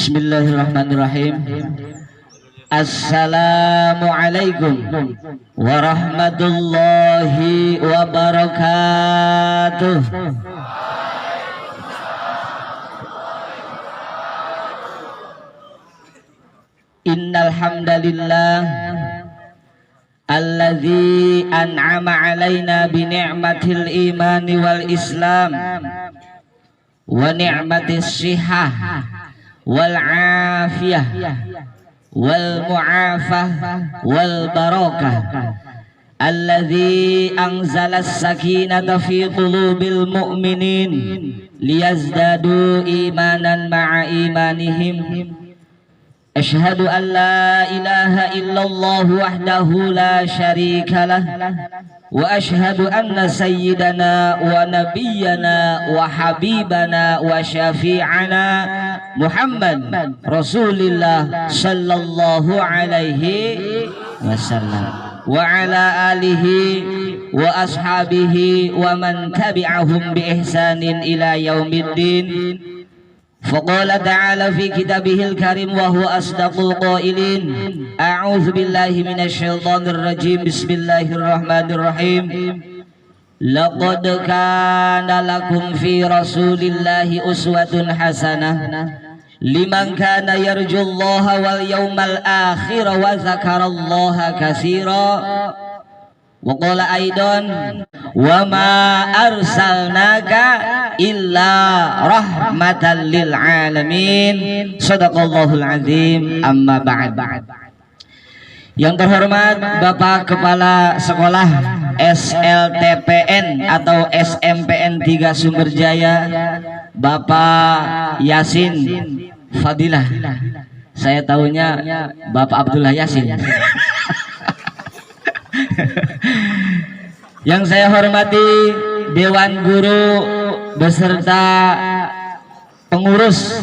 Bismillahirrahmanirrahim. Assalamualaikum warahmatullahi wabarakatuh. Innal hamdalillah alladzi an'ama 'alaina bi ni'matil imani wal islam wa ni'matis shihah wal afiyah wal mu'afah wal barakah alladzi anzalas sakinata fi qulubil mu'minin liyazdadu imanan ma'a imanihim. Asyhadu an la ilaha illallah wahdahu la syarika lah wa asyhadu anna sayyidana wa nabiyyana wa habibana wa syafi'ana Muhammad Rasulillah sallallahu alaihi wasallam wa ala alihi wa ashabihi wa man tabi'ahum bi ihsanin ila yaumiddin. Faqala ta'ala fi kitabihil karim wa huwa asdaqul qailin. A'udzu billahi minasy syaithanir rajim. Bismillahirrahmanirrahim. Laqad kana lakum fi rasulillahi uswatun hasanah liman kana yarjullaha wal yawmal akhir wa dzakarallaha katsira. Wa qala aidan wa ma arsalnaka illa rahmatan lil alamin. Shadaqallahul azim. Amma ba'd. Yang terhormat Bapak Kepala Sekolah SLTPN atau SMPN 3 Sumberjaya, Bapak Yasin Fadilah. Saya tahunya Bapak Abdullah Yasin. Yang saya hormati Dewan Guru beserta pengurus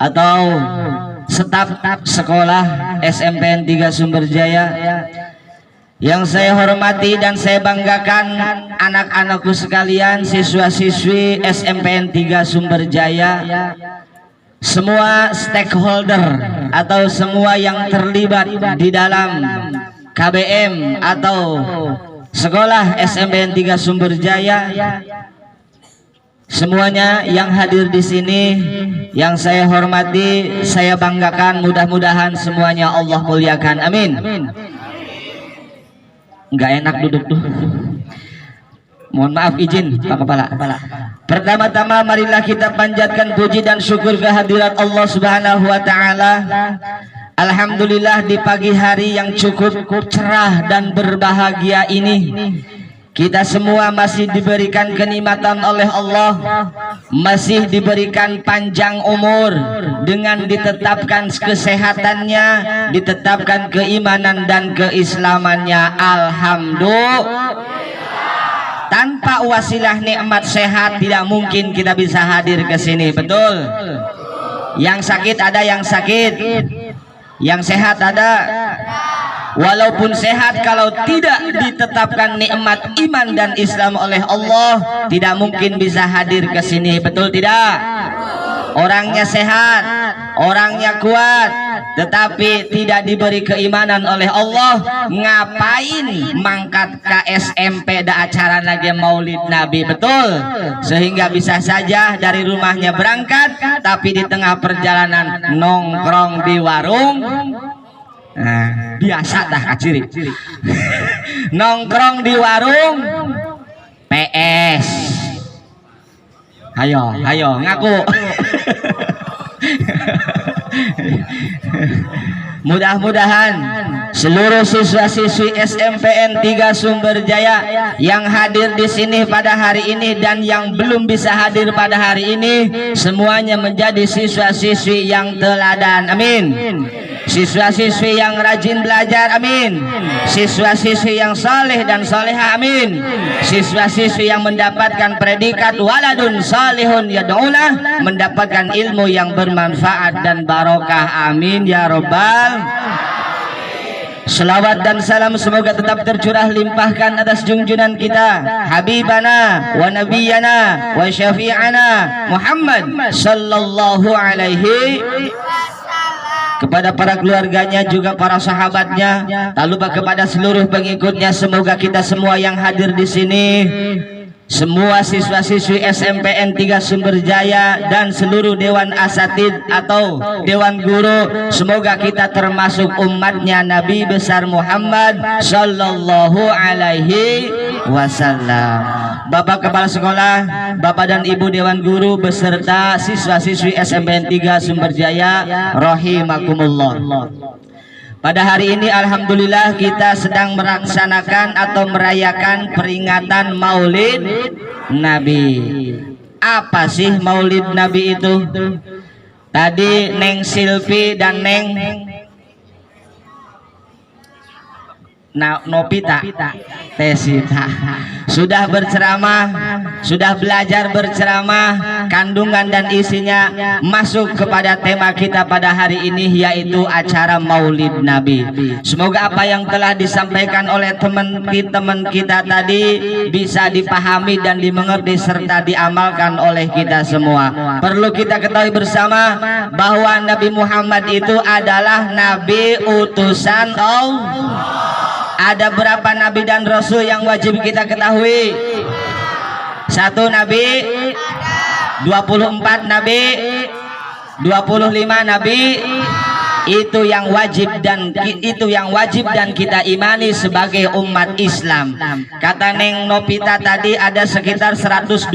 atau staf sekolah SMPN 3 Sumberjaya. Yang saya hormati dan saya banggakan anak-anakku sekalian, siswa-siswi SMPN 3 Sumberjaya, semua stakeholder atau semua yang terlibat di dalam KBM atau Sekolah SMPN 3 Sumberjaya, semuanya yang hadir di sini, yang saya hormati, saya banggakan, mudah-mudahan semuanya Allah muliakan. Amin. Enggak enak duduk tuh. Mohon maaf izin Pak Kepala. Pertama-tama marilah kita panjatkan puji dan syukur kehadirat Allah Subhanahu wa taala. Alhamdulillah di pagi hari yang cukup cerah dan berbahagia ini, kita semua masih diberikan kenikmatan oleh Allah, masih diberikan panjang umur dengan ditetapkan kesehatannya, ditetapkan keimanan dan keislamannya. Alhamdulillah. Tanpa wasilah nikmat sehat tidak mungkin kita bisa hadir ke sini, betul? Yang sakit ada yang sakit, yang sehat ada. Walaupun sehat, kalau tidak ditetapkan nikmat iman dan Islam oleh Allah, tidak mungkin bisa hadir ke sini, betul tidak? Orangnya sehat, orangnya kuat, tetapi tidak diberi keimanan oleh Allah, ngapain mangkat ke SMP da acara lagi Maulid Nabi, betul? Sehingga bisa saja dari rumahnya berangkat, tapi di tengah perjalanan nongkrong di warung. Nah, biasa dah kaciri. Nongkrong di warung PS. Hayo ngaku. Mudah-mudahan seluruh siswa-siswi SMPN 3 Sumberjaya yang hadir di sini pada hari ini dan yang belum bisa hadir pada hari ini, semuanya menjadi siswa-siswi yang teladan. Amin. Siswa-siswi yang rajin belajar, amin. Siswa-siswi yang saleh dan salehah, amin. Siswa-siswi yang mendapatkan predikat waladun salihun yad'ulah, mendapatkan ilmu yang bermanfaat dan barokah, amin ya robbal. Selawat dan salam semoga tetap tercurah limpahkan atas junjungan kita Habibana wa Nabiyana wa Syafi'ana Muhammad sallallahu alaihi, kepada para keluarganya juga para sahabatnya, tak lupa kepada seluruh pengikutnya. Semoga kita semua yang hadir di sini, semua siswa-siswi SMPN 3 Sumberjaya dan seluruh dewan asatid atau dewan guru, semoga kita termasuk umatnya Nabi besar Muhammad sallallahu alaihi wasallam. Bapak Kepala Sekolah, Bapak dan Ibu Dewan Guru beserta siswa-siswi SMPN 3 Sumberjaya rahimakumullah. Pada hari ini alhamdulillah kita sedang melaksanakan atau merayakan peringatan Maulid Nabi. Apa sih Maulid Nabi itu? Tadi Neng Silvi dan Neng Nopita Tesita sudah berceramah, sudah belajar berceramah, kandungan dan isinya masuk kepada tema kita pada hari ini, yaitu acara Maulid Nabi. Semoga apa yang telah disampaikan oleh teman-teman kita tadi bisa dipahami dan dimengerti serta diamalkan oleh kita semua. Perlu kita ketahui bersama bahwa Nabi Muhammad itu adalah Nabi utusan Allah. Ada berapa nabi dan rasul yang wajib kita ketahui? 1 nabi, 24 nabi, 25 nabi. Itu yang wajib dan kita imani sebagai umat Islam. Kata Neng Nopita tadi ada sekitar 120.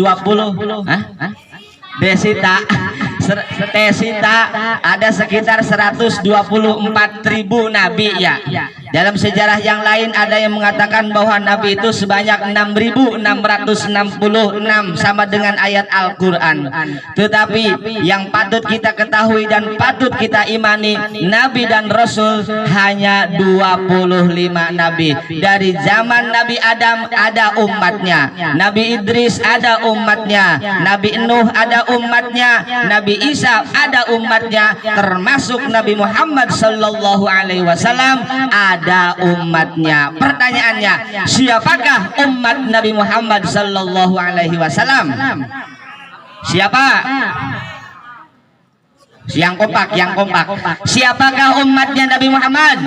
Desita ada sekitar 124.000 nabi ya. Dalam sejarah yang lain ada yang mengatakan bahwa nabi itu sebanyak 6.666 sama dengan ayat Al-Qur'an. Tetapi yang patut kita ketahui dan patut kita imani, nabi dan rasul hanya 25 nabi. Dari zaman Nabi Adam ada umatnya, Nabi Idris ada umatnya, Nabi Nuh ada umatnya, Nabi Isa ada umatnya, termasuk Nabi Muhammad sallallahu alaihi wasallam ada umatnya. Pertanyaannya, siapakah umat Nabi Muhammad sallallahu alaihi wasallam? Siapa? Yang kompak. Siapakah umatnya Nabi Muhammad?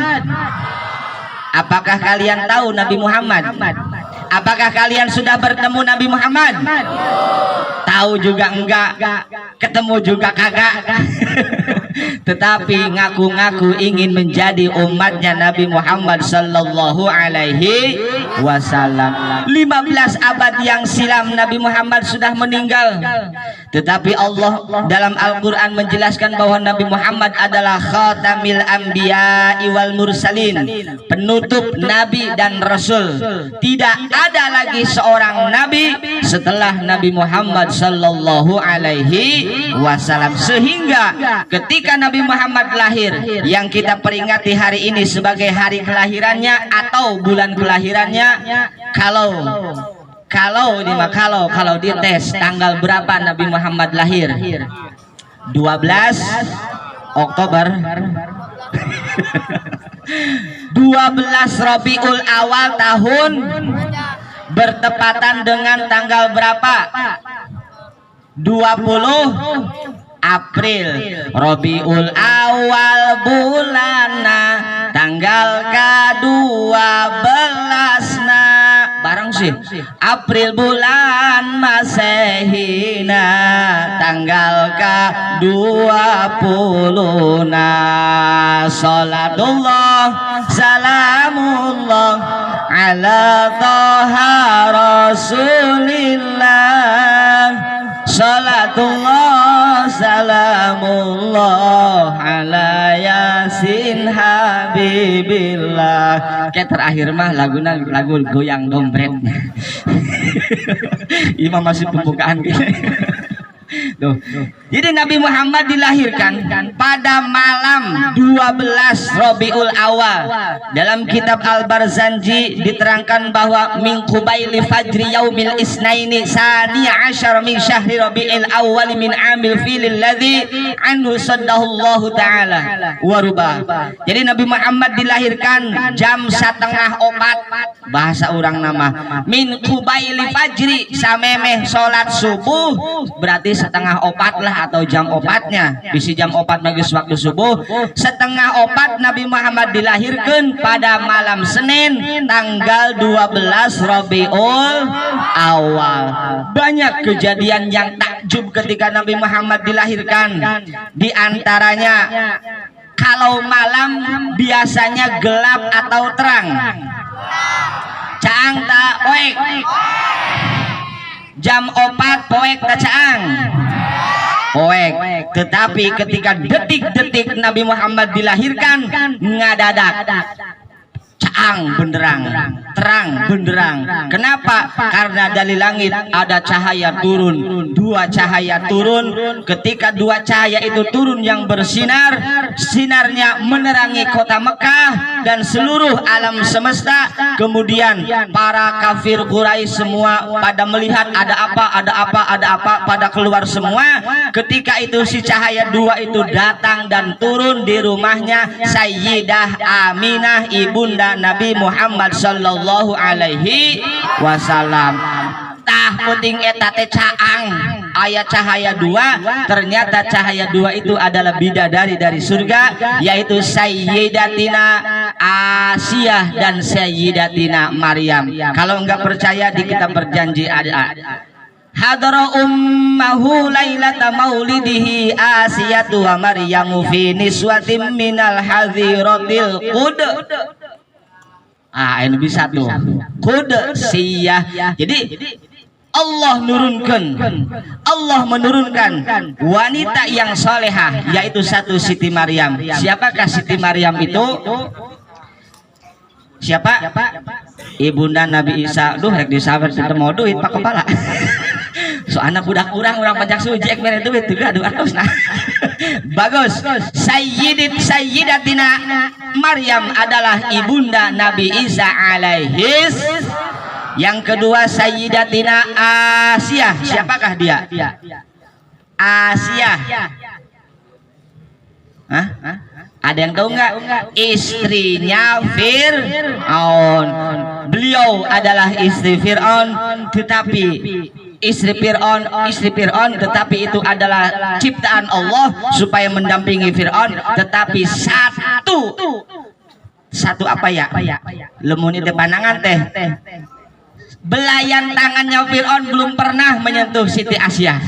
Apakah kalian tahu Nabi Muhammad? Apakah kalian sudah bertemu Nabi Muhammad? Tahu juga enggak, ketemu juga kagak. Tetapi ngaku-ngaku ingin menjadi umatnya Nabi Muhammad sallallahu alaihi wasallam. 15 abad yang silam Nabi Muhammad sudah meninggal. Tetapi Allah dalam Al-Qur'an menjelaskan bahwa Nabi Muhammad adalah khatamil anbiya wal mursalin, penutup nabi dan rasul. Tidak ada lagi seorang nabi setelah Nabi Muhammad sallallahu alaihi wasallam. Sehingga ketika Nabi Muhammad lahir, yang kita peringati hari ini sebagai hari kelahirannya atau bulan kelahirannya, kalau dites tanggal berapa Nabi Muhammad lahir? 12 Oktober 12 Rabiul Awal tahun bertepatan dengan tanggal berapa? 20 April. Rabiul Awal bulana tanggal ke-12 barang sih April bulan Masehina tanggal ke-20 Salatullah salamullah ala toha rasulillah. Salatullah salamullah ala yasin habibillah. Kayak terakhir mah lagu goyang dompet. Imam masih pembukaan gitu. Tuh. Jadi Nabi Muhammad dilahirkan pada malam 12 Rabiul Awal. Dalam kitab Al-Barzanji diterangkan bahwa min qubaili fajri yaumil isnaini saniya asyara min syahri Rabiul Awal min amil filil ladzi anhu saddahullahu ta'ala waruba. Jadi Nabi Muhammad dilahirkan jam 3:30 bahasa orang nama min qubaili fajri samemeh salat subuh berarti 3:30 lah atau jam 4-nya bisi jam 4 magis waktu subuh 3:30 Nabi Muhammad dilahirkan pada malam Senin tanggal 12 Rabiul Awal. Banyak kejadian yang takjub ketika Nabi Muhammad dilahirkan, di antaranya kalau malam biasanya gelap atau terang. Caang tak poek jam 4 poek tak caang poek, tetapi ketika detik-detik Nabi Muhammad dilahirkan ngadadak caang benderang, terang benderang. Kenapa? Karena dari langit ada cahaya turun, 2 cahaya turun. Ketika 2 cahaya itu turun yang bersinar, sinarnya menerangi kota Mekah dan seluruh alam semesta. Kemudian para kafir Quraisy semua pada melihat ada apa, pada keluar semua. Ketika itu si cahaya 2 itu datang dan turun di rumahnya Sayyidah Aminah ibunda Nabi Muhammad sallallahu alaihi wasallam. Tah penting eta teh caang aya cahaya 2, ternyata cahaya 2 itu adalah bidadari dari surga, yaitu Sayyidatina Asiyah dan Sayyidatina Maryam. Kalau enggak percaya di kitab Perjanji ada. Hadara ummahu lailata maulidihi Asiyatu wa Maryamu fi niswatin minal hadhiratil qud. Ini bisa tuh Qudsiyah. Jadi Allah menurunkan wanita yang solehah, yaitu satu Siti Maryam. Siapakah Siti Maryam itu? Siapa? Ibunda Nabi Isa. Duh rek disabar teu mau duit pak kepala. Soalnya budak kurang orang pajak suci mere duit tuh aduh nah. Bagus. Sayyidatina Maryam adalah ibunda Nabi Isa alaihis. Yang kedua Sayyidatina Asiyah. Siapakah dia? Asiyah. Hah? Ada yang tahu nggak? Istrinya Fir'aun. Beliau adalah istri Fir'aun, tetapi istri Fir'aun tetapi itu adalah ciptaan Allah supaya mendampingi Fir'aun, tetapi satu apa ya? Lemun itu panangan teh. Belayan tangannya Fir'aun belum pernah menyentuh Siti Asiyah.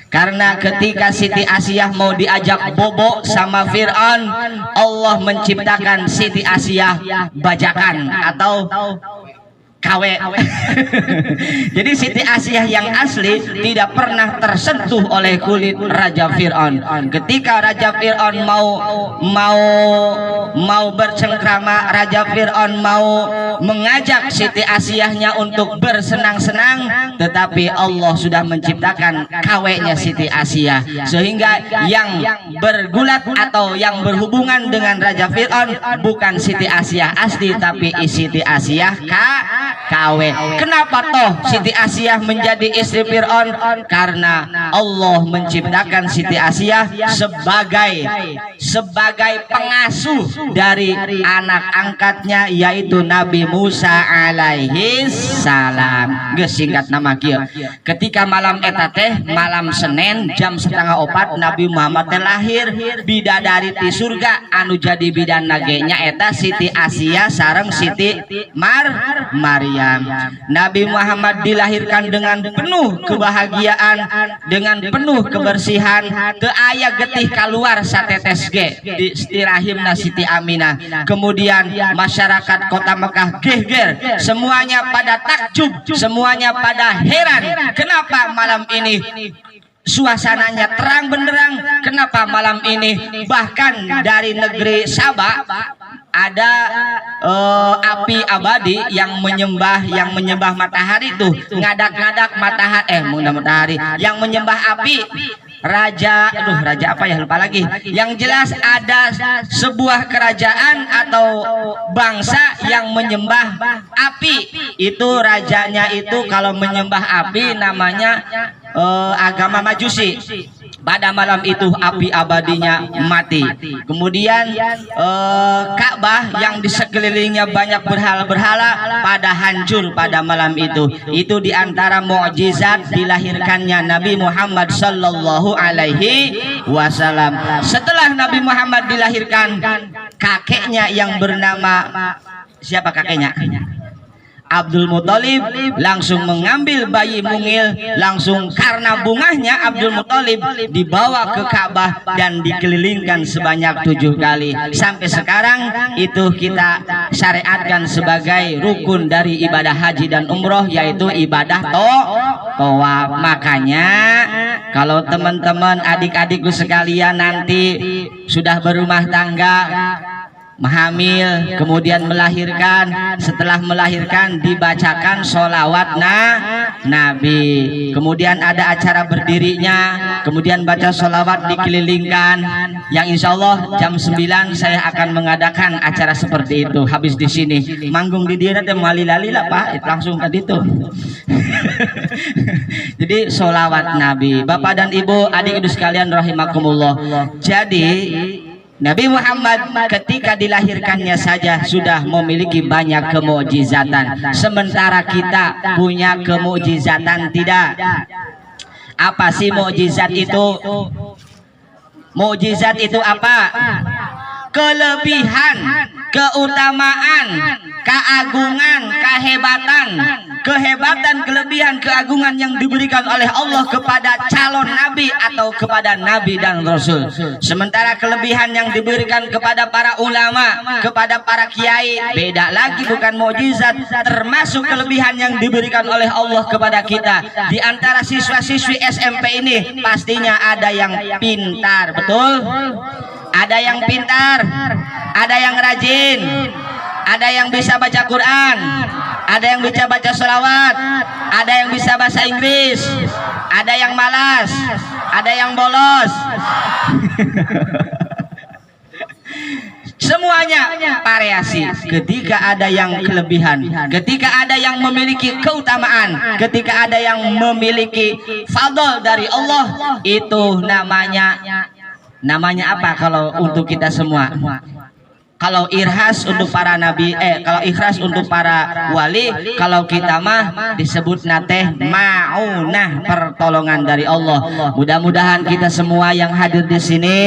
Karena ketika Siti Asiyah mau diajak bobo sama Fir'aun, Allah menciptakan Siti Asiyah bajakan atau KW. Jadi Siti Asiyah yang asli tidak pernah tersentuh oleh kulit Raja Fir'aun. Ketika Raja Fir'aun mau bercengkrama, Raja Fir'aun mau mengajak Siti Asiyahnya untuk bersenang-senang, tetapi Allah sudah menciptakan KW-nya Siti Asiyah, sehingga yang bergulat atau yang berhubungan dengan Raja Fir'aun bukan Siti Asiyah asli, tapi Siti Asiyah KW. Kenapa toh Siti Asiyah menjadi istri Fir'aun? Karena Allah menciptakan Siti Asiyah sebagai pengasuh dari anak angkatnya, yaitu Nabi Musa alaihi salam. Gesingkat nama kieu. Ketika malam eta teh malam Senin jam 3:30 Nabi Muhammad teh lahir, bidadari di surga anu jadi bidan nagenya eta Siti Asiyah sareng Siti Maryam. Nabi Muhammad dilahirkan dengan penuh kebahagiaan, dengan penuh kebersihan, teu aya getih keluar satetes ge di rahimna Siti Aminah. Kemudian masyarakat kota Mekah geger, semuanya pada takjub, semuanya pada heran, kenapa malam ini suasananya terang benderang, kenapa malam ini bahkan dari negeri Sabah ada api abadi yang menyembah matahari itu ngadak-ngadak matahari yang menyembah api. Raja apa ya, lupa lagi. Yang jelas ada sebuah kerajaan atau bangsa yang menyembah api. Itu rajanya itu kalau menyembah api namanya agama Majusi. Pada malam itu api abadinya mati. Kemudian Ka'bah yang di sekelilingnya banyak berhala-berhala pada hancur pada malam itu. Itu diantara mukjizat dilahirkannya Nabi Muhammad sallallahu alaihi wasallam. Setelah Nabi Muhammad dilahirkan, kakeknya yang bernama siapa kakeknya? Abdul Muthalib langsung mengambil bayi mungil, langsung karena bungahnya Abdul Muthalib dibawa ke Ka'bah dan dikelilingkan sebanyak 7 kali. Sampai sekarang itu kita syariatkan sebagai rukun dari ibadah haji dan umroh, yaitu ibadah tawaf. Makanya kalau teman-teman adik-adikku sekalian nanti sudah berumah tangga, hamil, kemudian melahirkan, setelah melahirkan dibacakan sholawat Nabi, kemudian ada acara berdirinya, kemudian baca sholawat dikelilingkan, yang insya Allah jam 9 saya akan mengadakan acara seperti itu. Habis di sini manggung di dia nanti malilali lah Pak, langsung ke itu. Jadi sholawat Nabi. Bapak dan Ibu, adik-adik sekalian rahimakumullah. Jadi Nabi Muhammad ketika dilahirkannya saja sudah memiliki banyak kemukjizatan, sementara kita punya kemukjizatan tidak. Apa sih mukjizat itu? Mukjizat itu apa? Kelebihan, keutamaan, keagungan, kehebatan, kelebihan, keagungan yang diberikan oleh Allah kepada calon nabi atau kepada nabi dan rasul. Sementara kelebihan yang diberikan kepada para ulama, kepada para kiai beda lagi, bukan mukjizat. Termasuk kelebihan yang diberikan oleh Allah kepada kita. Di antara siswa-siswi SMP ini pastinya ada yang pintar, betul? Ada yang pintar, ada yang rajin, ada yang bisa baca Quran, ada yang bisa baca sholawat, ada yang bisa bahasa Inggris, ada yang malas, ada yang bolos. Semuanya variasi. Ketika ada yang kelebihan, ketika ada yang memiliki keutamaan, ketika ada yang memiliki fadl dari Allah, itu namanya apa kalau untuk kita semua? Kalau ikhlas untuk para nabi, kalau ikhlas untuk para wali, kalau kita mah disebut nate maunah, pertolongan dari Allah. Mudah-mudahan kita semua yang hadir di sini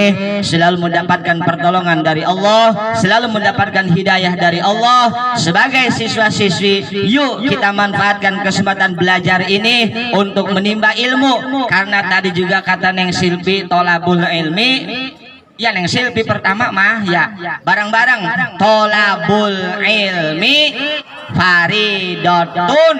selalu mendapatkan pertolongan dari Allah, selalu mendapatkan hidayah dari Allah. Sebagai siswa-siswi, yuk kita manfaatkan kesempatan belajar ini untuk menimba ilmu. Karena tadi juga kata Neng Silpi, tolabul ilmi. Ya Neng Silpi pertama mah ya bareng-bareng, tolabul ilmi faridotun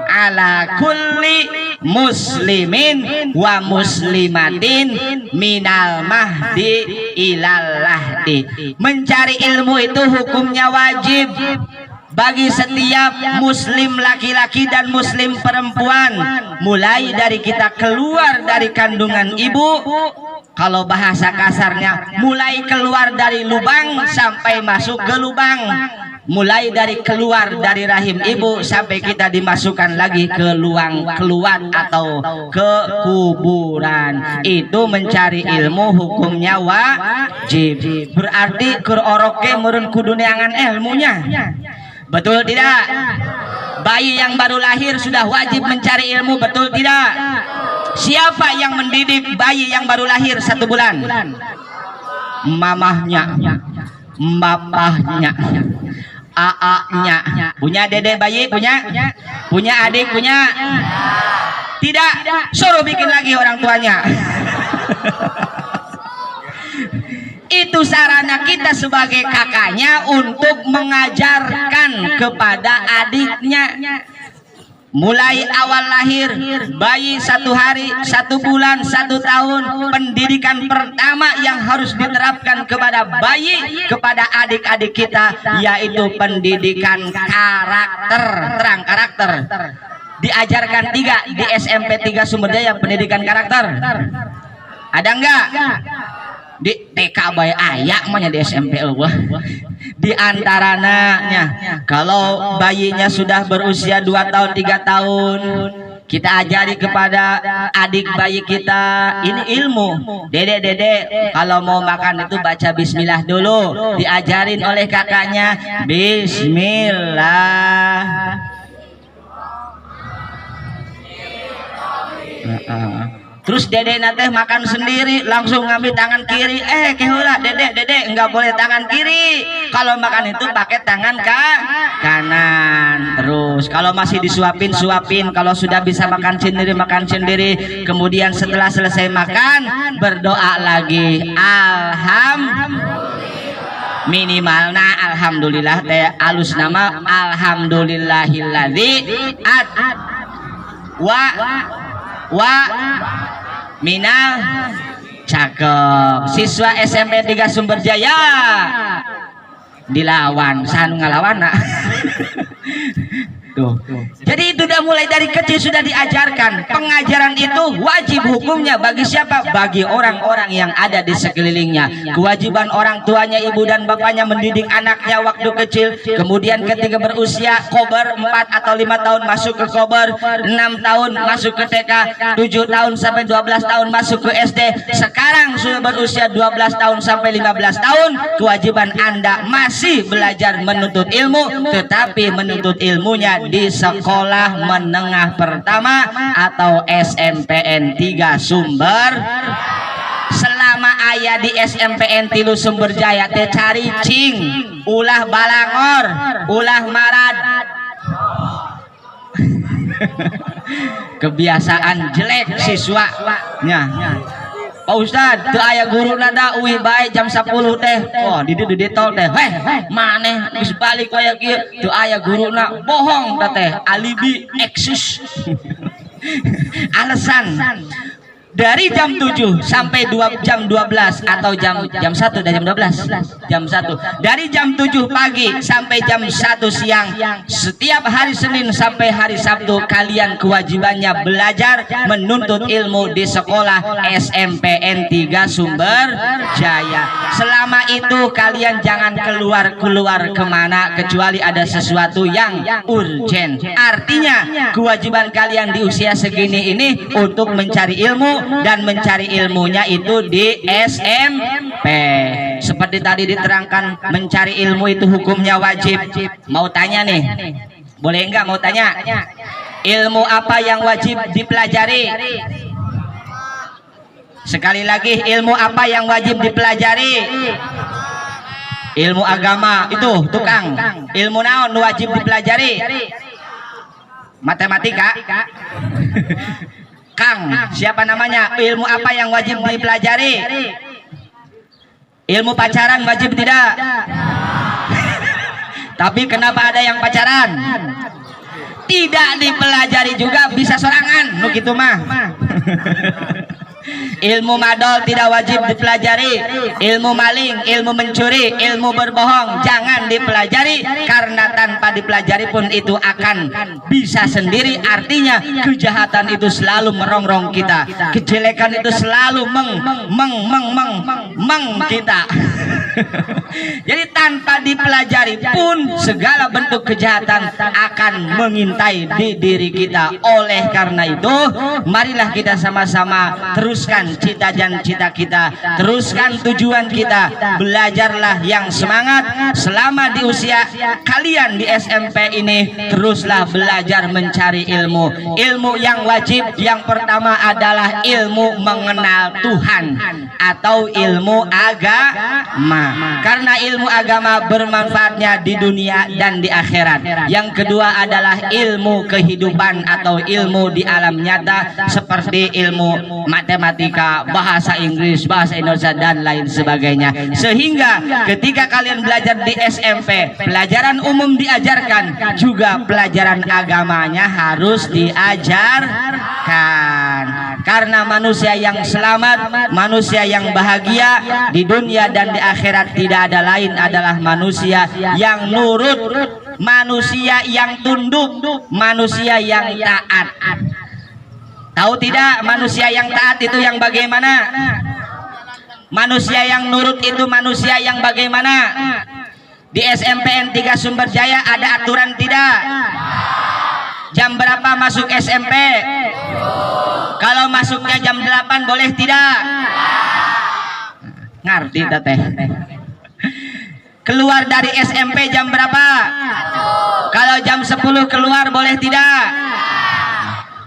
ala kulli muslimin wa muslimatin minal mahdi ilal lahdi. Mencari ilmu itu hukumnya wajib bagi setiap muslim laki-laki dan muslim perempuan, mulai dari kita keluar dari kandungan ibu, kalau bahasa kasarnya mulai keluar dari lubang sampai masuk ke lubang, mulai dari keluar dari rahim ibu sampai kita dimasukkan lagi ke luang keluar atau ke kuburan. Itu mencari ilmu hukumnya wajib. Berarti keur oroke meureun kudu neangan ilmunya. Betul tidak? Bayi yang baru lahir sudah wajib mencari ilmu, betul tidak? Siapa yang mendidik bayi yang baru lahir 1 bulan? Mamahnya, bapahnya, aaknya. Punya dede bayi? Punya? Punya adik? Punya? Tidak? Suruh bikin lagi orang tuanya. Itu sarana kita sebagai kakaknya untuk mengajarkan kepada adiknya. Mulai awal lahir, bayi 1 hari, 1 bulan, 1 tahun, pendidikan pertama yang harus diterapkan kepada bayi, kepada adik-adik kita, yaitu pendidikan karakter, terang karakter. Diajarkan 3 di SMP 3 Sumberjaya pendidikan karakter. Ada enggak? Di TK bae aya mah di SMP eueuh. Di antaranya kalau bayinya sudah berusia 2 tahun 3 tahun, kita ajari kepada adik bayi kita ini ilmu. Dedek kalau mau makan itu baca bismillah dulu, diajarin oleh kakaknya bismillah. Terus dede nate makan sendiri langsung ngambil tangan kiri. Keheula dede enggak boleh tangan kiri. Kalau makan itu pakai tangan kanan. Terus kalau masih disuapin, kalau sudah bisa makan sendiri. Kemudian setelah selesai makan berdoa lagi. Minimalna alhamdulillah teh alus nama alhamdulillahilladzi minal cakep. Siswa SMP 3 Sumberjaya dilawan sanu ngalawan nak. Tuh. Jadi itu udah mulai dari kecil sudah diajarkan. Pengajaran itu wajib hukumnya bagi siapa? Bagi orang-orang yang ada di sekelilingnya. Kewajiban orang tuanya, ibu dan bapaknya mendidik anaknya waktu kecil. Kemudian ketika berusia kober 4 atau 5 tahun masuk ke kober, 6 tahun masuk ke TK, 7 tahun sampai 12 tahun masuk ke SD. Sekarang sudah berusia 12 tahun sampai 15 tahun. Kewajiban Anda masih belajar menuntut ilmu, tetapi menuntut ilmunya di sekolah menengah pertama atau SMPN 3 Sumber. Selama ayah di SMPN 3 Sumberjaya teh cari cing, ulah balangor, ulah marad. Kebiasaan jelek siswanya. Pak Ustad, teu aya guru nada uih bae jam 10 teh. Oh, di tol teh. Maneh geus balik aya kieu, teu aya guruna. Bohong teh, alibi eksis. Alasan dari jam 7 sampai jam 12 atau jam 1 dan jam 12. Jam 1. Dari jam 7 pagi sampai jam 1 siang setiap hari Senin sampai hari Sabtu kalian kewajibannya belajar menuntut ilmu di sekolah SMPN 3 Sumberjaya. Selama itu kalian jangan keluar kemana kecuali ada sesuatu yang urgen. Artinya kewajiban kalian di usia segini ini untuk mencari ilmu, dan mencari ilmunya itu di SMP. Seperti tadi diterangkan, mencari ilmu itu hukumnya wajib. Mau tanya nih, boleh enggak mau tanya? Ilmu apa yang wajib dipelajari? Sekali lagi, ilmu apa yang wajib dipelajari? Ilmu agama itu tukang. Ilmu naon wajib dipelajari? Matematika. Kang, siapa namanya? Ilmu apa yang wajib dipelajari? Ilmu pacaran wajib tidak? Tapi kenapa ada yang pacaran? Tidak dipelajari juga, bisa sorangan, nu kitu mah. Ilmu madol tidak wajib dipelajari. Ilmu maling, ilmu mencuri, ilmu berbohong jangan dipelajari, karena tanpa dipelajari pun itu akan bisa sendiri. Artinya kejahatan itu selalu merongrong kita, kejelekan itu selalu meng kita. Jadi tanpa dipelajari pun segala bentuk kejahatan akan mengintai di diri kita. Oleh karena itu, marilah kita sama-sama teruskan cita-cita kita, teruskan tujuan kita. Belajarlah yang semangat selama di usia kalian di SMP ini. Teruslah belajar mencari ilmu. Ilmu yang wajib yang pertama adalah ilmu mengenal Tuhan atau ilmu agama. karena ilmu agama bermanfaatnya di dunia dan di akhirat. Yang kedua adalah ilmu kehidupan atau ilmu di alam nyata seperti ilmu matematika, bahasa Inggris, bahasa Indonesia dan lain sebagainya. Sehingga ketika kalian belajar di SMP, pelajaran umum diajarkan, juga pelajaran agamanya harus diajarkan. Karena manusia yang selamat, manusia yang bahagia di dunia dan di akhirat tidak ada lain adalah manusia yang nurut, manusia yang tunduk, manusia yang taat. Tahu tidak manusia yang taat itu yang bagaimana? Manusia yang nurut itu manusia yang bagaimana? Di SMPN 3 Sumberjaya ada aturan tidak? Jam berapa masuk SMP? Kalau masuknya jam 8 boleh tidak? Ngerti teteh? Keluar dari SMP jam berapa? Kalau jam 10 keluar boleh tidak?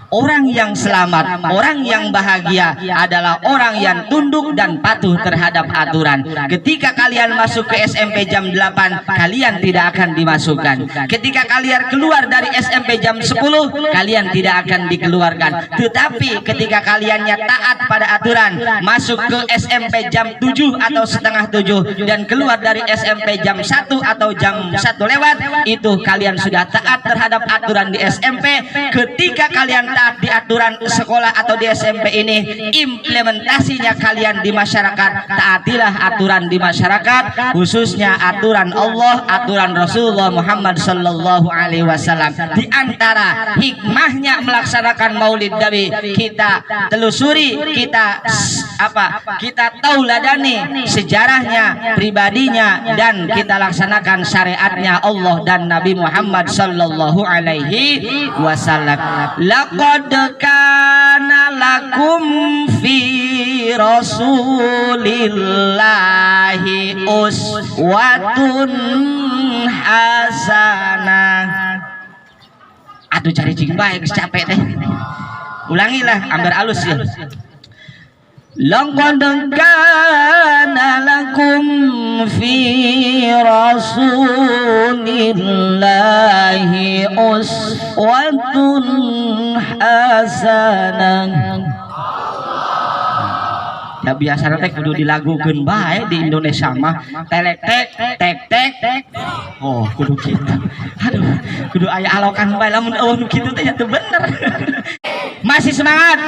Orang yang selamat, orang yang bahagia adalah orang yang tunduk dan patuh terhadap aturan. Ketika kalian masuk ke SMP jam 8, kalian tidak akan dimasukkan. Ketika kalian keluar dari SMP jam 10, kalian tidak akan dikeluarkan. Tetapi ketika kaliannya taat pada aturan, masuk ke SMP jam 7 atau setengah 7 dan keluar dari SMP jam 1 atau jam 1 lewat, itu kalian sudah taat terhadap aturan di SMP. Ketika kalian taat di aturan sekolah atau di SMP ini, implementasinya kalian di masyarakat, taatilah aturan di masyarakat, khususnya aturan Allah, aturan Rasulullah Muhammad sallallahu alaihi wasallam. Di antara hikmahnya melaksanakan Maulid Nabi, kita telusuri, kita tauladani sejarahnya, pribadinya, dan kita laksanakan syariatnya Allah dan Nabi Muhammad sallallahu alaihi wasallam. Laqad kana lakum fi Rasulillahi uswatun hasanah. Aduh cari cing bae geus capek teh. Ulangilah ambar alus ya. Laqad kana lakum fi Rasulillahi uswatun hasanah. Ya biasa teh kudu dilagukeun bae di Indonesia mah telek tek tek tek. Oh kudu kitu. Aduh kudu aya alokan bae lamun eueuh kitu teh teu bener. Masih semangat?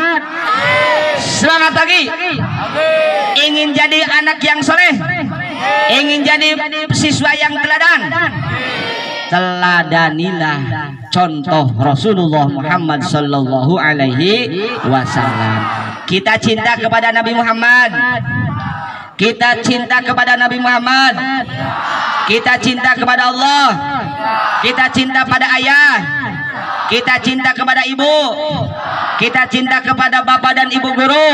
Semangat lagi? Ingin jadi anak yang soleh? Ingin jadi siswa yang teladan? Teladanilah contoh Rasulullah Muhammad sallallahu alaihi wasallam. Kita cinta kepada Nabi Muhammad. Kita cinta kepada Nabi Muhammad. Kita cinta kepada Allah. Kita cinta pada ayah. Kita cinta kepada ibu. Kita cinta kepada bapak dan ibu guru.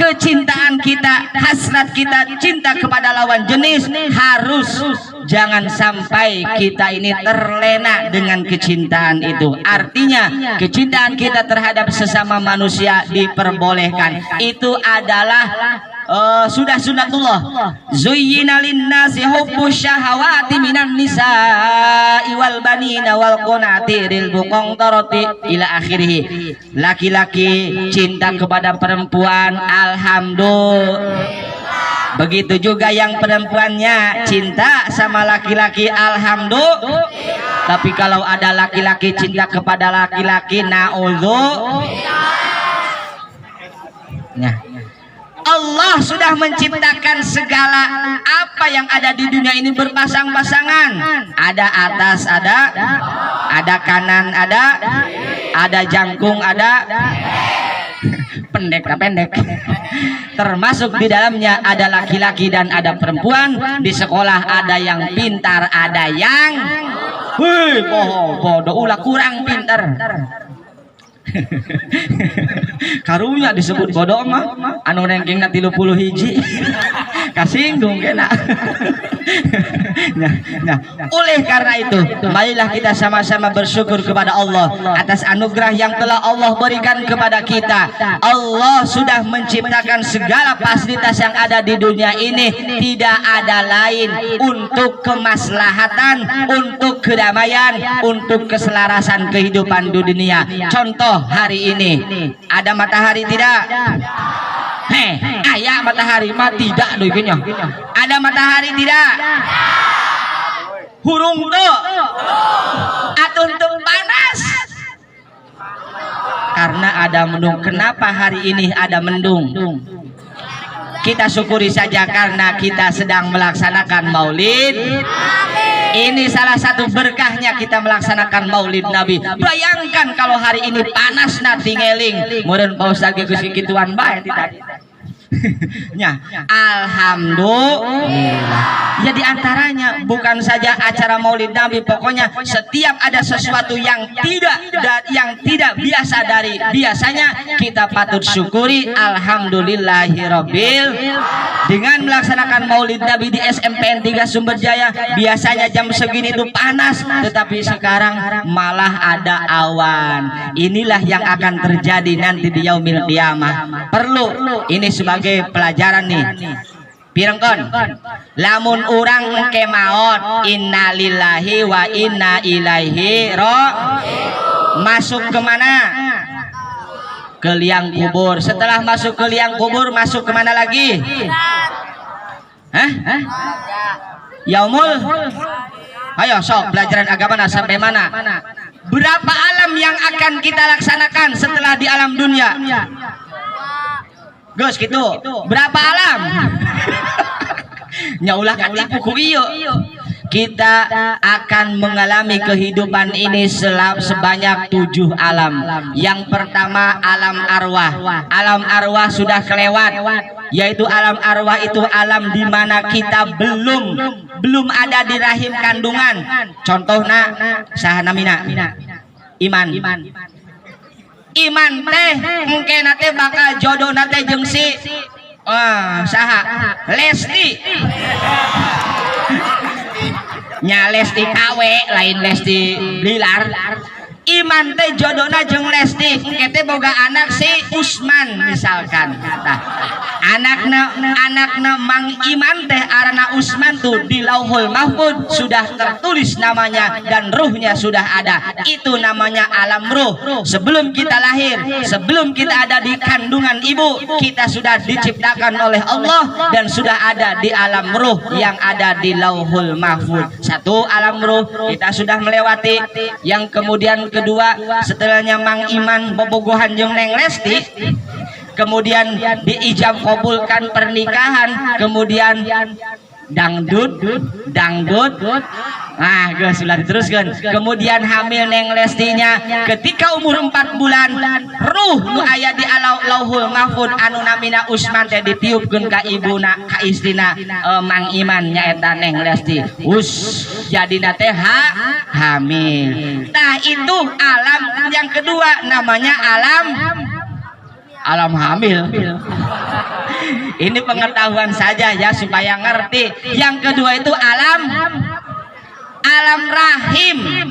Kecintaan kita, hasrat kita, cinta kepada lawan jenis harus, jangan sampai kita ini terlena dengan kecintaan itu. Artinya kecintaan kita terhadap sesama manusia diperbolehkan. Itu adalah sudah sunatullah. Zuyyina linnasi hubbus syahawati minan nisa'i wal banina wal qanatiril muqantarati ila akhirih. Laki-laki cinta kepada perempuan, alhamdulillah. Begitu juga yang perempuannya cinta sama laki-laki, alhamdulillah. Tapi kalau ada laki-laki cinta kepada laki-laki, naudzubillah. Allah sudah menciptakan segala apa yang ada di dunia ini berpasang-pasangan. Ada atas, ada kanan, ada jangkung, ada pendek. Termasuk di dalamnya ada laki-laki dan ada perempuan. Di sekolah ada yang pintar, ada yang bodoh ulah kurang pintar. Karunya disebut bodoh mah anu ranking na 30 hiji kasinggung kena. Nah, oleh karena itu marilah kita sama-sama bersyukur kepada Allah atas anugerah yang telah Allah berikan kepada kita. Allah sudah menciptakan segala fasilitas yang ada di dunia ini, tidak ada lain untuk kemaslahatan, untuk kedamaian, untuk keselarasan kehidupan di dunia. Contoh hari ini ada matahari tidak? Ayah matahari mah tidak doinya. Ada matahari tidak? Hurung tuh atun tuh panas karena ada mendung. Kenapa hari ini ada mendung? Kita syukuri saja karena kita sedang melaksanakan maulid. Ini salah satu berkahnya kita melaksanakan maulid Nabi. Bayangkan kalau hari ini panas nanti ngeling meureun Pak Ustaz geus kituan bae tadi. Ya, alhamdulillah. Ya di antaranya bukan saja acara Maulid Nabi, pokoknya setiap ada sesuatu yang tidak biasa dari biasanya kita patut syukuri. Alhamdulillahirabbil. Dengan melaksanakan Maulid Nabi di SMPN 3 Sumberjaya, biasanya jam segini itu panas, tetapi sekarang malah ada awan. Inilah yang akan terjadi nanti di yaumil qiyamah. Perlu ini sebagai pelajaran nih. Pirengkon, lamun urang engke maot, innalillahi wa inna ilaihi masuk kemana? Ke liang kubur. Setelah masuk ke liang kubur, masuk kemana lagi? Yaumul. Ayo sok pelajaran agama sampai mana? Berapa alam yang akan kita laksanakan setelah di alam dunia? Gus gitu. Berapa alam? Nyaulah katipu ku ieu. Kita akan mengalami kehidupan ini sebanyak 7 alam. Yang pertama alam arwah. Alam arwah sudah kelewat, yaitu alam arwah itu alam di mana kita belum ada di rahim kandungan. Contohnya sahanamina iman teh engke nate bakal jodoh nate jeung si saha Lesti. Nya Lesti KW lain Lesti Bilar. Iman teh jodohna jeung Lesti, engke teh boga anak si Usman misalkan. Tah, anakna Mang Iman teh arana Usman tuh di Lauhul Mahfuz sudah tertulis namanya dan ruhnya sudah ada. Itu namanya alam ruh. Sebelum kita lahir, sebelum kita ada di kandungan ibu, kita sudah diciptakan oleh Allah dan sudah ada di alam ruh yang ada di Lauhul Mahfuz. Satu alam ruh kita sudah melewati. Yang kemudian kedua, setelahnya Mang Iman bobogohan jeung Neng Lesti, kemudian diijab kabulkan pernikahan, kemudian dangdut, nah guys sudah diteruskan, kemudian hamil Neng Lestinya ketika umur 4 bulan, ruh nu aya di Lauhul Mahfuz anu namina Usman teh ditiupkeun ka ibuna ka istrina Mang Iman nyaeta Neng Lesti, jadina teh hamil. Nah itu alam yang kedua, namanya alam hamil. Ini pengetahuan saja ya supaya ngerti. Yang kedua itu alam rahim.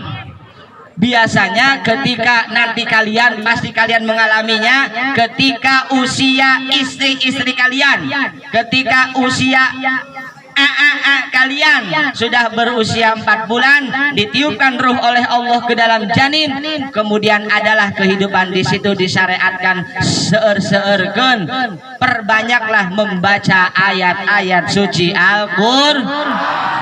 Biasanya ketika nanti kalian, pasti kalian mengalaminya ketika usia istri-istri kalian, ketika usia kalian sudah berusia 4 bulan, ditiupkan ruh oleh Allah ke dalam janin, kemudian adalah kehidupan di situ disyariatkan seueur-seueurkeun. Perbanyaklah membaca ayat-ayat suci Al-Qur'an.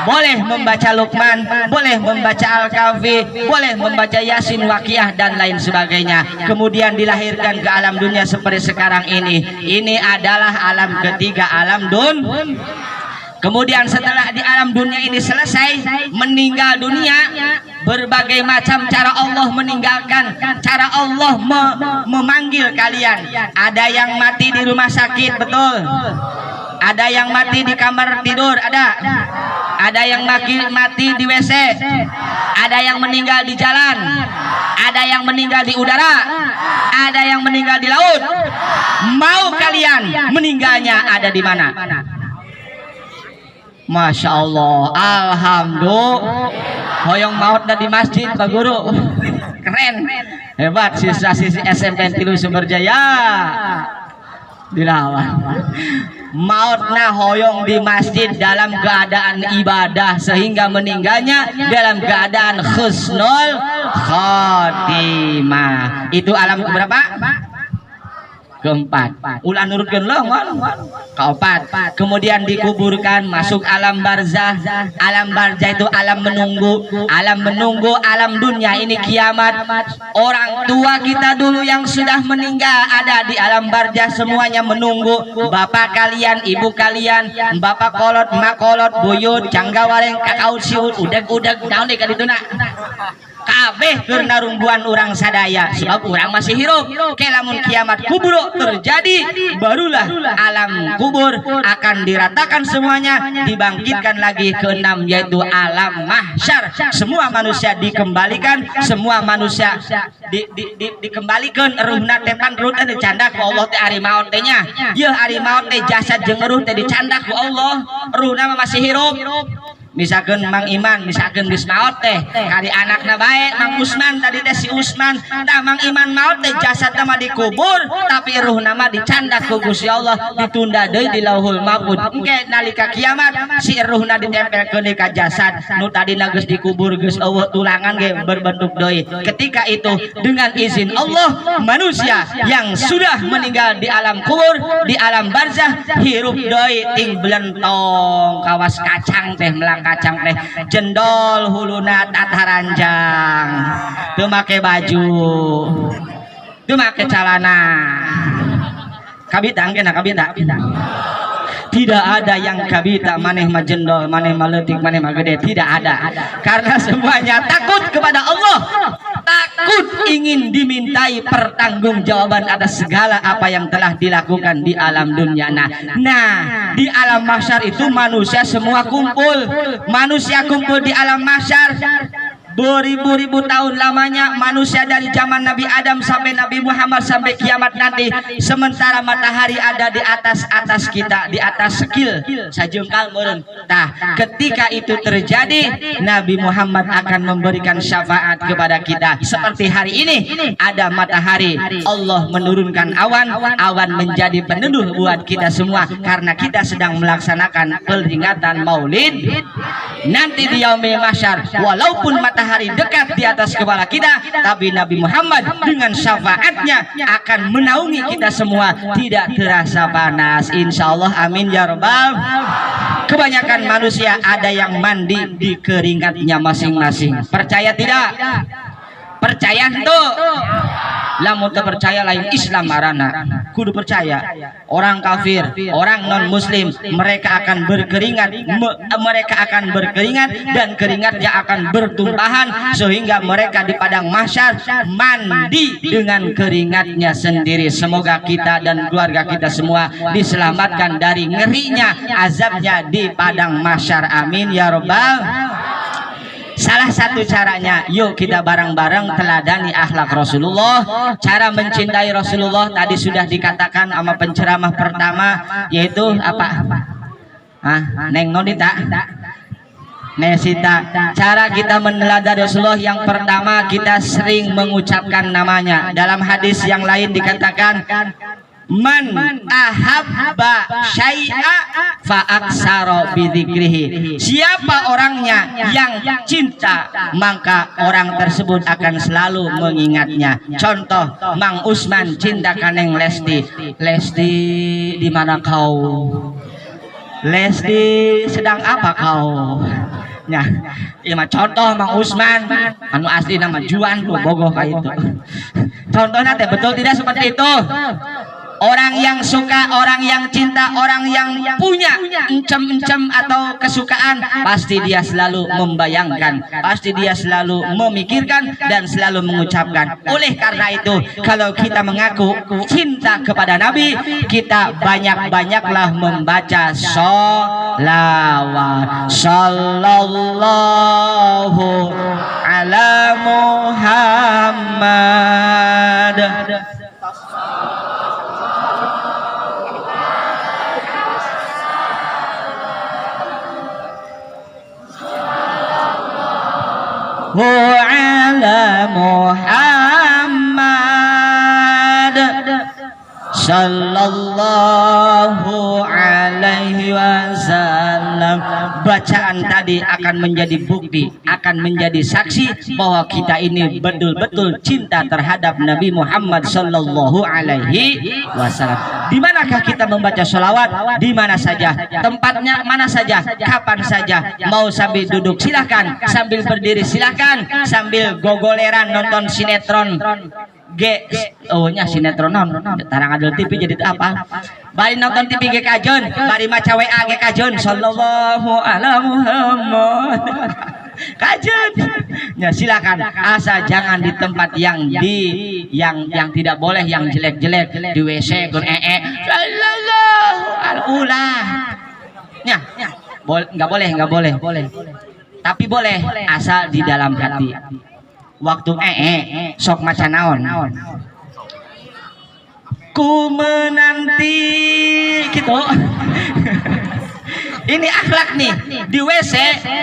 Boleh membaca Luqman, boleh membaca Al-Kahfi, boleh membaca Yasin, Waqiah dan lain sebagainya. Kemudian dilahirkan ke alam dunia seperti sekarang ini. Ini adalah alam ketiga, alam Kemudian setelah di alam dunia ini selesai, meninggal dunia, berbagai macam cara Allah meninggalkan, cara Allah memanggil kalian. Ada yang mati di rumah sakit, betul. Ada yang mati di kamar tidur, ada yang mati di WC, ada yang meninggal di jalan, ada yang meninggal di udara, ada yang meninggal di laut. Mau kalian meninggalnya ada di mana? Masya Allah, alhamdulillah. Hoyong maut di masjid Pak Guru. Keren, hebat siswa-siswi SMP Tilu Sumberjaya dilawan. Mautna hoyong di masjid dalam keadaan ibadah sehingga meninggalnya dalam keadaan husnul khotimah. Itu alam berapa? Keempat. Ulah nurutkeun leung keempat. Kemudian dikuburkan, masuk alam barzah. Alam barzah itu alam menunggu. Alam menunggu, alam dunia ini kiamat. Orang tua kita dulu yang sudah meninggal ada di alam barzah, semuanya menunggu. Bapak kalian, ibu kalian, bapak kolot, mak kolot, buyut, canggawareng, kakau siut, udeg-udeg, naon deui ka dituna. Kabeh keur narungguan urang sadaya sebab urang masih hirup. Lamun kiamat kubur terjadi, barulah alam kubur akan diratakan semuanya, dibangkitkan lagi keenam yaitu alam mahsyar. Semua manusia dikembalikan, semua manusia dikembalikan ruhna teh pan ruh teh dicandak ku Allah teh ari maot teh nya. Yeuh ari maot teh jasad jeung ruh teh dicandak ku Allah, ruhna masih hirup. Misalkan Mang Iman, misalkan geus maot teh kali anakna bae Mang Usman tadi teh si Usman, tah Mang Iman maot teh jasadna mah dikubur tapi ruhna mah dicandak ku Gusti Allah, ditunda deui di Lauhul Mahfuz. Engke nalika kiamat si ruhna ditempelkeun di ka jasad nu tadina geus dikubur geus eueuh tulangan ge berbentuk deui. Ketika itu dengan izin Allah manusia yang sudah meninggal di alam kubur, di alam barzah hirup deui ting belentong kawas kacang teh melang kacang teh jendol huluna tataranjang, teu make baju, teu make celana, kabita engke na kabita. Tidak ada yang kabita, maneh mah jendol, maneh mah leutik, maneh mah gede, tidak ada. Karena semuanya takut kepada Allah, takut ingin dimintai pertanggungjawaban atas segala apa yang telah dilakukan di alam dunia. Nah, di alam mahsyar itu manusia semua kumpul. Manusia kumpul di alam mahsyar. Beribu-ribu tahun lamanya manusia dari zaman Nabi Adam sampai Nabi Muhammad sampai kiamat nanti. Sementara matahari ada di atas kita, di atas sekil sajengkal meureun. Nah, ketika itu terjadi, Nabi Muhammad akan memberikan syafaat kepada kita. Seperti hari ini ada matahari, Allah menurunkan awan, awan menjadi peneduh buat kita semua karena kita sedang melaksanakan peringatan Maulid. Nanti di yaumil mahsyar, walaupun matahari dekat di atas kepala kita, tapi Nabi Muhammad dengan syafaatnya akan menaungi kita semua, tidak terasa panas. Insya Allah, amin ya rabbal. Kebanyakan manusia ada yang mandi di keringatnya masing-masing. Percaya tidak? Percaya tuh? Lamun teu percaya lain Islam marana. Kudu percaya. Orang kafir, orang non muslim, mereka akan berkeringat, dan keringatnya akan bertumpahan sehingga mereka di padang mahsyar mandi dengan keringatnya sendiri. Semoga kita dan keluarga kita semua diselamatkan dari ngerinya azabnya di padang mahsyar. Amin ya rabbal. Salah satu caranya, yuk kita bareng-bareng teladani akhlak Rasulullah. Cara mencintai Rasulullah tadi sudah dikatakan sama penceramah pertama, yaitu apa? Neng Nonita, Nesita. Cara kita meneladani Rasulullah yang pertama, kita sering mengucapkan namanya. Dalam hadis yang lain dikatakan, man ahabba syai'a fa aksara bidzikrihi. Siapa orangnya yang cinta, maka orang tersebut akan selalu mengingatnya. Contoh, Mang Usman cinta kaneng Lesti. Lesti, di mana kau? Lesti, sedang apa kau? Ya, ima contoh Mang Usman, anu asli nama Juan tuh bogoh kayak itu. Contohnya teh betul tidak seperti itu? Orang yang suka, orang yang cinta, orang yang punya encem-encem atau kesukaan, pasti dia selalu membayangkan, pasti dia selalu memikirkan dan selalu mengucapkan. Oleh karena itu, kalau kita mengaku cinta kepada Nabi, kita banyak-banyaklah membaca sholawat. Sallallahu ala Muhammad. Ala Muhammad sallallahu alaihi wasallam. Bacaan tadi akan menjadi bukti, akan menjadi saksi bahwa kita ini betul-betul cinta terhadap Nabi Muhammad sallallahu alaihi wasallam. Di manakah kita membaca sholawat? Di mana saja, tempatnya mana saja, kapan saja. Mau sambil duduk silahkan, sambil berdiri silahkan, sambil gogoleran nonton sinetron sinetron tarang adel TV jadi apa bari nonton TV ge kajeun, bari maca WA ge kajeun sallallahu ala Muhammad kajeun ya silakan, asal jangan di tempat yang yang tidak boleh, yang jelek-jelek, di WC gun sallallahu ulah nya nggak boleh tapi boleh asal di dalam hati. Waktu sok maca naon ku menanti gitu. Ini akhlak nih di WC.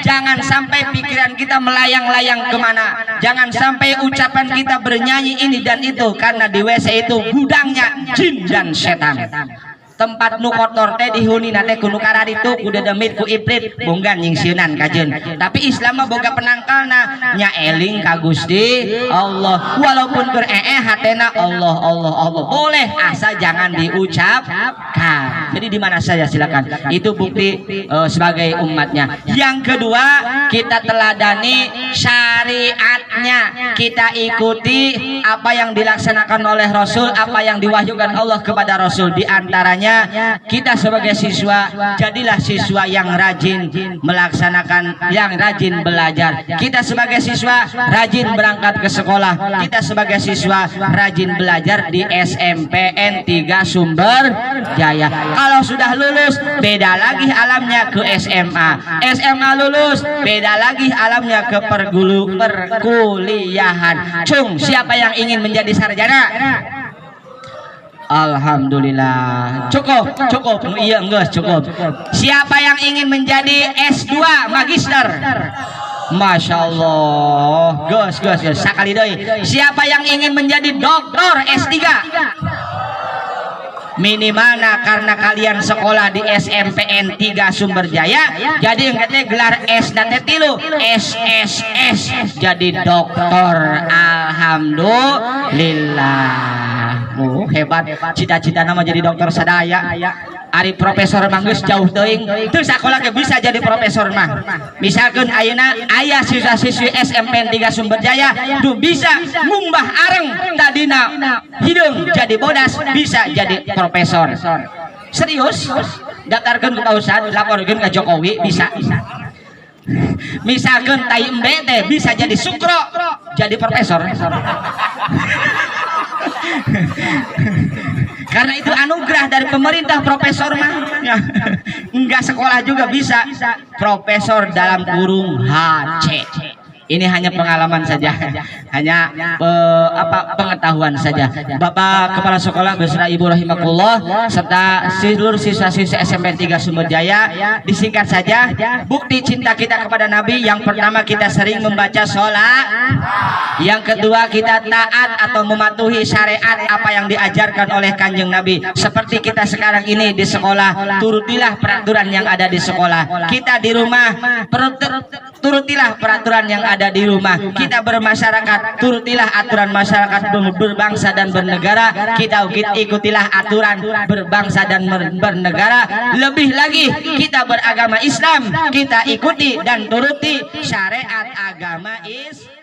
Jangan sampai pikiran kita melayang-layang kemana, jangan sampai ucapan kita bernyanyi ini dan itu, karena di WC itu gudangnya jin dan setan. Tempat nu kotor teh dihuni nate ku nu karaditu ku dedemit ku ibrit bonggan nyingsieunan kajeun. Tapi Islam mah boga penangkalna nya eling ka Gusti Allah, walaupun keur hatena Allah Allah Allah boleh, asal jangan diucapkan. Jadi di mana saja silakan, itu bukti sebagai umatnya. Yang kedua, kita teladani syariatnya, kita ikuti apa yang dilaksanakan oleh Rasul, apa yang diwahyukan Allah kepada Rasul. Di antaranya kita sebagai siswa, jadilah siswa yang rajin melaksanakan, yang rajin belajar. Kita sebagai siswa rajin berangkat ke sekolah. Kita sebagai siswa rajin belajar di SMPN 3 Sumber Jaya. Kalau sudah lulus, beda lagi alamnya ke SMA. SMA lulus, beda lagi alamnya ke perkuliahan. Cung, siapa yang ingin menjadi sarjana? Alhamdulillah. Cukup. Iya enggak cukup. Siapa yang ingin menjadi S2 magister? Masya Allah. Gus. Sakali deui. Siapa yang ingin menjadi doktor S3? Minimalna karena kalian sekolah di SMPN 3 Sumber Jaya, jadi yang katanya gelar S nanti tilu SSS, jadi doktor. Alhamdulillah. Hebat, cita-cita nama jadi dokter sadaya. Ari profesor manggus jauh teuing, teu sakola ge bisa jadi profesor mah. Misalkan ayeuna aya siswa-siswi SMPN 3 Sumber Jaya tuh bisa ngumbah areng tadina hideung jadi bodas, bisa jadi profesor. Serius, daftarkeun ka Ustaz, laporkeun ka Jokowi, bisa. Misalkan tai embe teh bisa jadi sukro, jadi profesor. Karena itu anugerah dari pemerintah profesor mah. Enggak sekolah juga bisa profesor dalam kurung HC. Ini hanya pengalaman saja, hanya pengetahuan saja. Bapak Kepala Sekolah beserta Ibu rahimakumullah serta seluruh siswa-siswi SMP 3 Sumber Jaya, disingkat saja bukti cinta kita kepada Nabi. Yang pertama, kita sering membaca sholat. Yang kedua, kita taat atau mematuhi syariat apa yang diajarkan oleh Kanjeng Nabi. Seperti kita sekarang ini di sekolah, turutilah peraturan yang ada di sekolah. Kita di rumah, turutilah peraturan yang ada di rumah. Kita bermasyarakat, turutilah aturan masyarakat berbangsa dan bernegara. Kita ikutilah aturan berbangsa dan bernegara. Lebih lagi, kita beragama Islam, kita ikuti dan turuti syariat agama Islam.